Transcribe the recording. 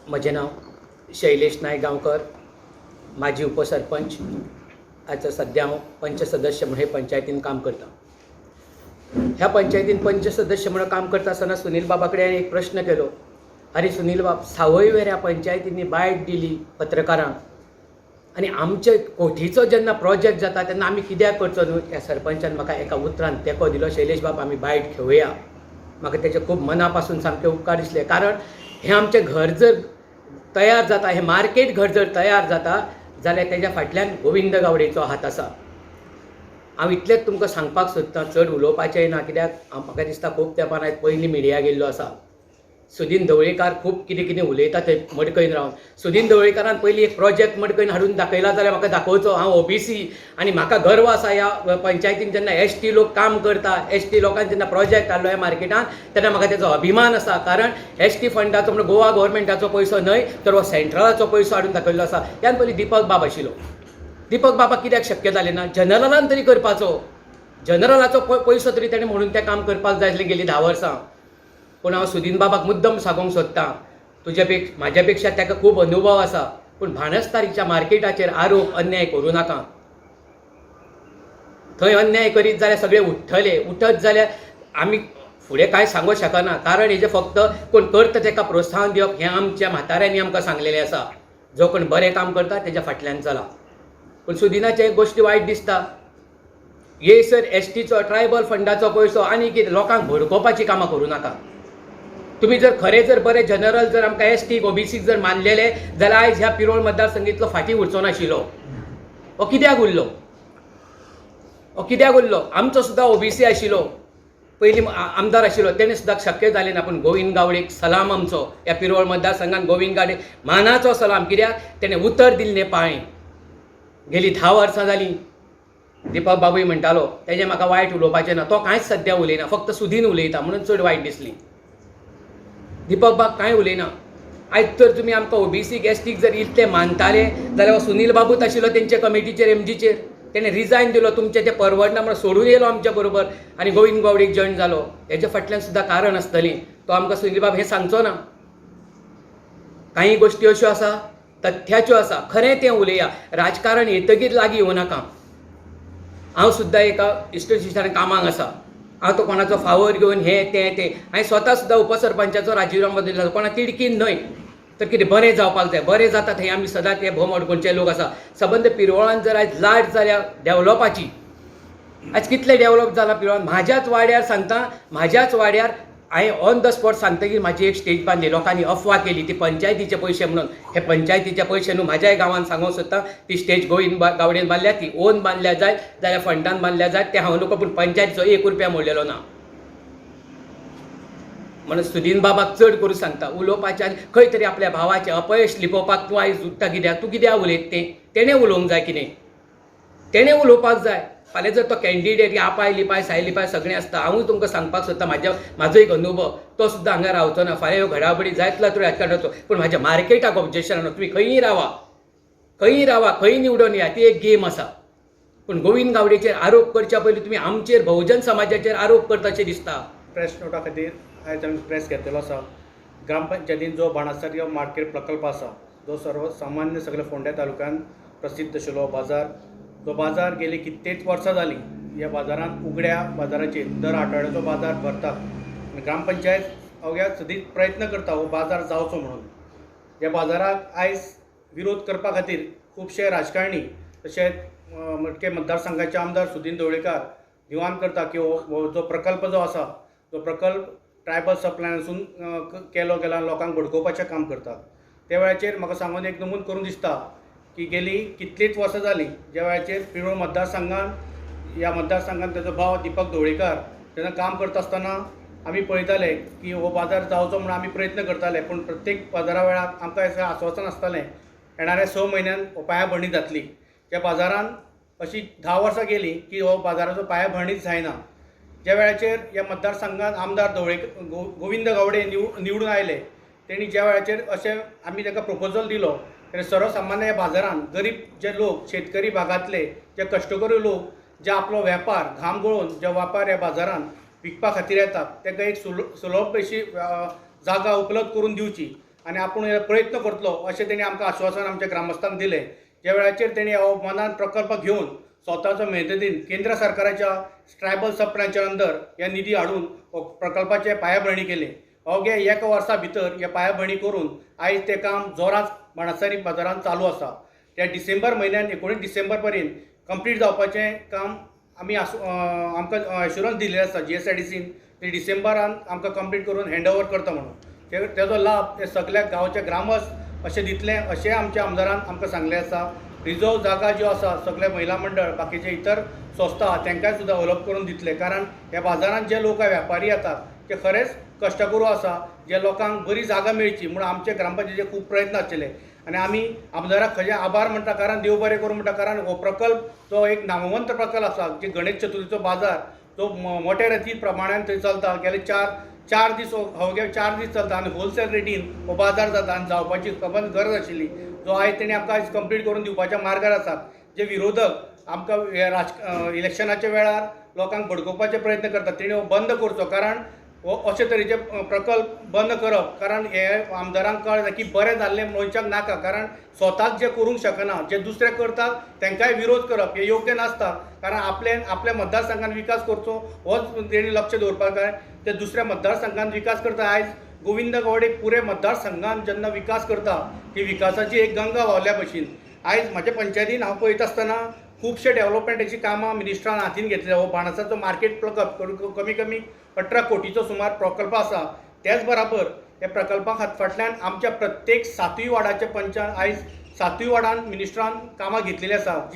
म्हजें नांव शैलेश नायक गांवकर, माजी उपसरपंच. आतां सध्या हांव पंच सदस्य म्हणून हे पंचायतीन काम करता. ह्या पंचायतीन पंच सदस्य म्हणून काम करता आसतना सुनील बाबा कडेन हांवें एक प्रश्न केलो. अरे सुनील बाब, सावय वेऱ्या पंचायतींनी बायट दिली पत्रकारांक, आनी आमचे कोठीचो जेन्ना प्रोजेक्ट जाता तेन्ना आमी कित्याक करचो न्हू? ह्या सरपंचान म्हाका एका उतरान तेंको दिलो, शैलेश बाब आमी बायट घेवया. म्हाका तेचे खूब मना पासून सामके उपकार दिसले. कारण हें आमचें घर जर तयार जाता, हें मार्केट घर जर तयार जाता जाल्यार तेज्या फाटल्यान गोविंद गावडेचो हात आसा. हांव इतलेंच तुमकां सांगपाक सोदतां, चड उलोवपाचें ना, कित्याक म्हाका दिसता खूब तेंपान आयज पयलीं मिडिया गेल्लो आसा. सुदीन ढवळीकार खूब कितें कितें उलयता थंय मडकयन रावन. सुदीन ढवळीकारान पयलीं एक प्रोजेक्ट मडकयन हाडून दाखयला जाल्यार म्हाका दाखोवचो. हांव ओबीसी आनी म्हाका गर्व आसा ह्या पंचायतीन जेन्ना एसटी लोक काम करता, एसटी लोकांनी जेन्ना प्रोजेक्ट हाडलो ह्या मार्केटान तेन्ना म्हाका तेजो अभिमान आसा. कारण एसटी फंडाचो म्हणजे गोवा गव्हर्मेंटाचो पयसो न्हय तर हो सेंट्रलाचो पयसो हाडून दाखयल्लो आसा. ह्यान पयलीं दीपक बाब आशिल्लो. दीपक बाबा कित्याक शक्य जालें ना? जनरलान तरी करपाचो. जनरलाचो पयसो तरी ताणें म्हणून तें काम करपाक जाय आसलें गेलीं 10 वर्सां. पूण हांव सुदीन बाबाक मुद्दम सांगूंक सोदतां, म्हाज्या पेक्षा ताका खूब अनुभव आसा, पूण भाणस्तारीच्या मार्केटाचेर आरोप अन्याय करूं नाका. थंय अन्याय करीत जाल्यार सगळे उठ्ठले. उठत जाल्यार आमी फुडें कांय सांगूंक शकना. कारण हेजें फक्त कोण करता ताका प्रोत्साहन दिवप हें आमच्या म्हाताऱ्यांनी आमकां सांगलेलें आसा. जो कोण बरें काम करता तेज्या फाटल्यान चला. पूण सुदिनाचे एक गोश्टी वायट दिसता. येयसर एसटीचो ट्रायबल फंडाचो पयसो आनी कितें लोकांक भडकोवपाची कामां करूं नाका. तुम्ही जर खरे जर बरे जनरल जर आमकां एसटी ओबीसीक जर मानलेले जाल्यार आयज ह्या पिरोळ मतदारसंघीतलो फाटी उरचो नाशिल्लो. हो कित्याक उरलो? हो कित्याक उरलो? आमचो सुद्दां ओबीसी आशिल्लो, पयलीं आमदार आशिल्लो, तेणें सुद्दां शक्य जालें ना. पूण गोविंद गावडेक सलाम आमचो. ह्या पिरोळ मतदारसंघान गोविंद गावडे मानाचो सलाम. कित्याक तेणें उतर दिल्लें पाळें. गेलीं 10 वर्सां जालीं. दीपक बाबूय म्हणटालो तेजें म्हाका वायट उलोवपाचें ना, तो कांयच सद्या उलयना, फक्त सुदीन उलयता म्हणून चड वायट दिसली. दीपक बाब कांय उलयना. आयज तर तुमी आमकां ओबीसीक एसटीक जर इतले मानताले जाल्यार हो सुनील बाबूच आशिल्लो तेंचे कमिटीचेर एमजीचेर. तेणें रिजायन दिलो, तुमचें तें परवडना म्हणून सोडून येयलो आमच्या बरोबर आनी गोविंद गावडेक जॉयन जालो. हेजे फाटल्यान सुद्दां कारण आसतलीं. तो आमकां सुनील बाब हें सांगचो ना. कांय गोश्टी अश्यो आसा तथ्याच्यो आसा. खरें तें उलया. राजकारण येतगीर लागीं येवं नाका. हांव सुद्दां एका इन्स्टिट्यूशनान कामाक आसा. हांव तो कोणाचो फावर घेवन हें तें हांवें स्वता सुद्दां उपसरपंचाचो राजीनामो बदललो. कोणा तिडकीन न्हय तर कितें बरें जावपाक जाय. बरें जाता थंय आमी सदांच हे भोम अडकोणचे लोक आसा. सबंद पिरोळान जर आयज लायट जाल्या डेवलॉपाची, आयज कितलें डेवलॉप जाला पिरोळान. म्हाज्याच वाड्यार सांगता, म्हाज्याच वाड्यार हांवें ऑन द स्पॉट सांगतकीर म्हाजी एक स्टेज बांदली. लोकांनी अफवा केली ती पंचायतीचे पयशे म्हणून. हे पंचायतीचे पयशे न्हू. म्हाज्याय गांवांत सांगूंक सोदता, ती स्टेज गोविंद गावडेन बांदल्या, ती ओन बांदल्या जाय जाल्यार फंडान बांदल्या जाय, तें हांव नको. पूण पंचायतीचो 1 रुपया मोडलेलो ना. म्हणून सुदीन बाबाक चड करून सांगता उलोवपाचें. आनी खंय तरी आपल्या भावाचें अपयश लिपोवपाक तूं आयज उठता. कित्याक? तूं कित्याक उलयता तें? तेणें उलोवंक जाय कितें? तेणें उलोवपाक जाय. फाल्यां जर तो कॅन्डिडेट आपाय लिपाय साय लिपाय सगळें आसता. हांवूय तुमकां सांगपाक सोदता म्हाजो एक अनुभव. तो सुद्दां हांगा रावचो ना. फाल्यां ह्यो घडाबडी जायतलो तर राजकारणाचो. पूण म्हाज्या मार्केटाक ऑब्जेक्शन ना. तुमी खंयी रावा, खंयी रावा, खंयी निवडून या, ती एक गेम आसा. पूण गोविंद गावडेचेर आरोप करच्या पयलीं तुमी आमचेर बहुजन समाजाचेर आरोप करताशें दिसता. प्रेस नोटा खातीर आयज आमी प्रेस घेतलेलो आसा. ग्रामपंचायतीन जो बाणस्तारी मार्केट प्रकल्प आसा, जो सर्वसामान्य सगळ्या फोंड्या तालुक्यान प्रसिद्ध आशिल्लो बाजार, जो बाजार गेली कित्येक वर्सां जालीं ह्या बाजारांत उगड्या बाजाराचेर दर आठवड्याचो बाजार भरता. ग्रामपंचायत अवघ्या सदीत प्रयत्न करता हो बाजार जावचो म्हणून. ह्या बाजाराक आयज विरोध करपा खातीर खुबशे राजकारणी तशेंच मडके मतदारसंघाचे आमदार सुदीन ढवळीकार दिवान करता की हो जो प्रकल्प जो आसा, जो प्रकल्प ट्रायबल सप्लायनासून केलो गेला लोकांक भडकोवपाचें काम करतात. त्या वेळाचेर म्हाका सांगून एक नमूद करून दिसता की गेली कितलींच वर्सां जालीं ज्या वेळाचेर पिरोळ मतदारसंघान ह्या मतदारसंघान तेजो भाव दीपक ढवळीकार तेन्ना काम करता आसतना आमी पळयताले की हो बाजार जावचो म्हणून आमी प्रयत्न करताले. पूण प्रत्येक बाजारा वेळार आमकां हें आश्वासन आसतालें येणाऱ्या 6 म्हयन्यान हो पायाभरणी जातली. त्या बाजारान अशी 10 वर्सां गेलीं की हो बाजाराचो पायाभरणीच जायना. ज्या वेळाचेर ह्या मतदारसंघात आमदार गोविंद गावडे निवडून आयले, तेणी ज्या वेळाचेर अशें आमी ताका प्रपोजल दिलो तेन्ना सर्वसामान्य ह्या बाजारान गरीब जे लोक, शेतकरी भागांतले जे कश्टकरी लोक जे आपलो वेपार घाम गळोवन जे वेपार ह्या बाजारान विकपा खातीर येतात ताका एक सुलभ अशी जागा उपलब्ध करून दिवची आनी आपूण हे प्रयत्न करतलो अशें तेणी आमकां आश्वासन आमच्या ग्रामस्थांक दिलें. ज्या वेळाचेर तेणी हो मनान प्रकल्प घेवन स्वताचो मेहनतीन केंद्र सरकाराच्या ट्रायबल सब प्लॅनच्या अंडर हे निधी हाडून हो प्रकल्पाचे पायाभरणी केली. अवघे 1 वर्सा भितर हे पायाभरणी करून आयज तें काम जोरात बाणस्तारी बाजारांत चालू आसा. त्या डिसेंबर म्हयन्यान 19 डिसेंबर पर्यंत कंप्लीट जावपाचें काम आमी आमकां एश्युरन्स दिल्लें आसा GSIDCन ते डिसेंबरान आमकां कंप्लीट करून हँडओवर करता म्हणून. तेजो लाभ ते सगळ्या गांवचे ग्रामस्थ अशें दितले अशें आमच्या आमदारान आमकां सांगलें आसा. रिजर्व जागा ज्यो आसा सगळे महिला मंडळ बाकीचे इतर संस्था तांकांय सुद्दां अलोट करून दितले. कारण ह्या बाजारांत जे लोक व्यापारी येतात ते खरेंच कश्टकरू आसा. जे लोकांक बरी जागा मेळची म्हणून आमचे ग्रामपंचायतीचे खूब प्रयत्न आसले आनी आमी आमदाराक खंयचे आभार म्हणटा. कारण देव बरें करूं म्हणटा. कारण हो प्रकल्प जो एक नामवंत प्रकल्प आसा जे गणेश चतुर्थीचो बाजार जो मोठ्या रेती प्रमाणान थंय चलता. गेले चार दीस अवघे 4 दीस चलता आनी होलसेल रेटीन हो बाजार जाता आनी जावपाची खबर गरज आशिल्ली जो आयज तेणी आमकां आयज कंप्लीट करून दिवपाच्या मार्गार आसात. जे विरोधक आमकां हे इलेक्शनाच्या वेळार लोकांक भडकोवपाचे प्रयत्न करतात तेणी हो बंद करचो. कारण हो अशे तरेचे प्रकल्प बंद करप. कारण हे आमदारांक कळ्ळें की बरें जाल्लें मनशाक नाका. कारण स्वताक जे करूंक शकना जे दुसरे करतात तांकांय विरोध करप हे योग्य नासता. कारण आपल्या मतदारसंघान विकास करचो होच तेणी लक्ष दवरपाक जाय. ते दुसऱ्या मतदारसंघान विकास करता. आयज गोविंद गावडे पुरे मतदारसंघान जेन्ना विकास करता ती विकासाची एक गंगा व्हांवल्या भशेन आयज म्हाज्या पंचायतीन हांव पळयता आसतना खुबशे डेव्हलपमेंटाची कामां मिनिस्ट्रान हातीन घेतल्या. हो बाणसाचो मार्केट प्रकल्प कमी 18 कोटीचो सुमार प्रकल्प आसा. त्याच बराबर हे प्रकल्पा फाटल्यान आमच्या प्रत्येक 7 वार्डाच्या पंचान आयज 7 वार्डान मिनिस्ट्रान कामां घेतलेली आसा.